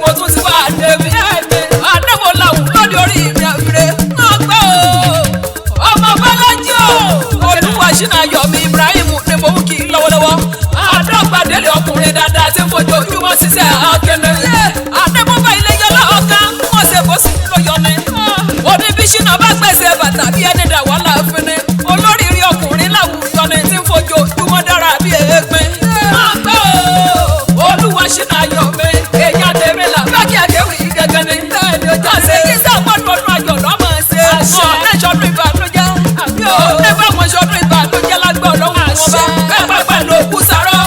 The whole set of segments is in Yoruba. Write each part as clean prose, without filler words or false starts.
mo tún ti wá débi àdéhùn làwọn lóde orí mi àfìrè máa gbọ́ ọmọ Bọ́lájí Olúwa ṣínà Yọ̀mí Ibrahim ni mo ń kí lọ́wọ́lọ́wọ́ àdọ́gbàdélé ọkùnrin dáadáa tí ń fojoojúmọ́ ṣiṣẹ́ akẹ́lẹ́ àdébọ́bá ilé yọlá ọ̀ká wọ́n ṣe bó sì ló yọ ni òní bí ṣínà bá gbèsè bàtà bí ẹni dà wà láàfin ni olóríire ọkùnrin láwùjọ ni tí ń fojoojúmọ́ dára bí èèpẹ̀ máa gbọ́ Olúwa ṣínà Yọ̀mí èèyàn tèmi Labakeakewi gẹ́gẹ́ ni ọjọ́ ṣe yí sàpọ̀dún ọdún ayọ̀ lọ́mọ ṣe ọ̀nà ìṣọdún ìbànújẹ́ ọ̀nà bá wọn ṣọdún ìbànújẹ́ lágbọ́ lọ́wọ́ wọn bá bẹ́ẹ̀ pẹ̀lú òkú sàrọ̀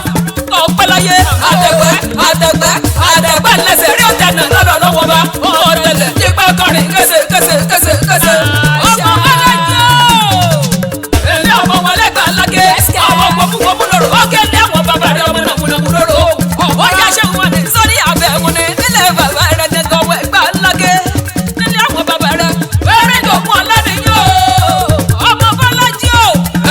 ọ̀pẹ́láyé àdẹ̀gbẹ́ lẹ́sẹ̀ rí ọ̀tẹ̀nà lọ́dọ̀ lọ́wọ́ bá ọ̀tẹ̀lẹ̀ nípa kọrin kése ọmọ Bọ́lájí èmi ọmọ wọn lẹ́gbàá Alake ọmọ gbogbo lọ́rọ̀ ọ̀gẹ́ ní àwọn bàbá rẹ̀ ọmọ nàmúnàmú lọ́rọ̀ ọ̀yá ṣe wọn ní sórí abẹ́ wọn ní nílẹ̀ bàbá rẹ̀ nìkan wọ Egba Alake nílẹ̀ àwọn bàbá rẹ̀ wẹ́rẹ́ ìdògún ọ̀lànìyàn ọmọ Bọ́lájí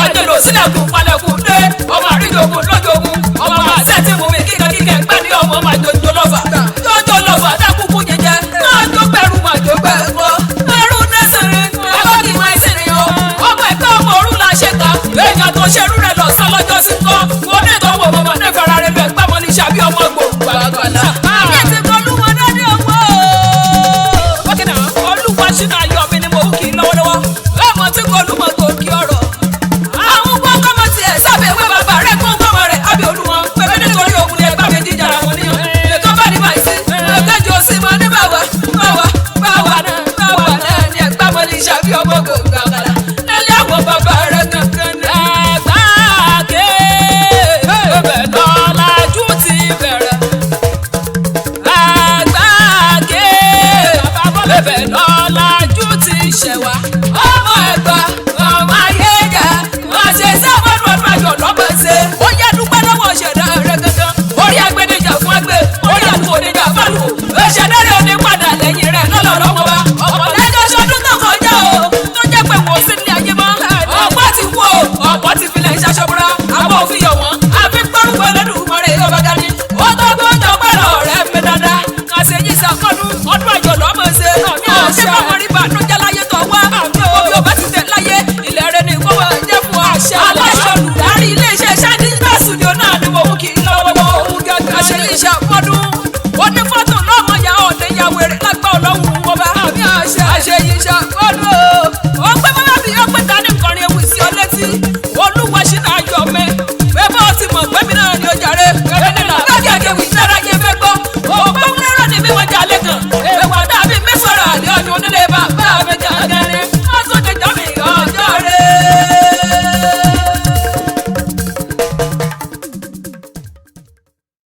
ẹ̀jẹ̀ lọ sílẹ̀kùn palẹ̀kùn dé ọmọ àríjògùn lójoogun ọmọ àṣẹ tí mo wí kíkẹ́ gbá ní ọmọ màjò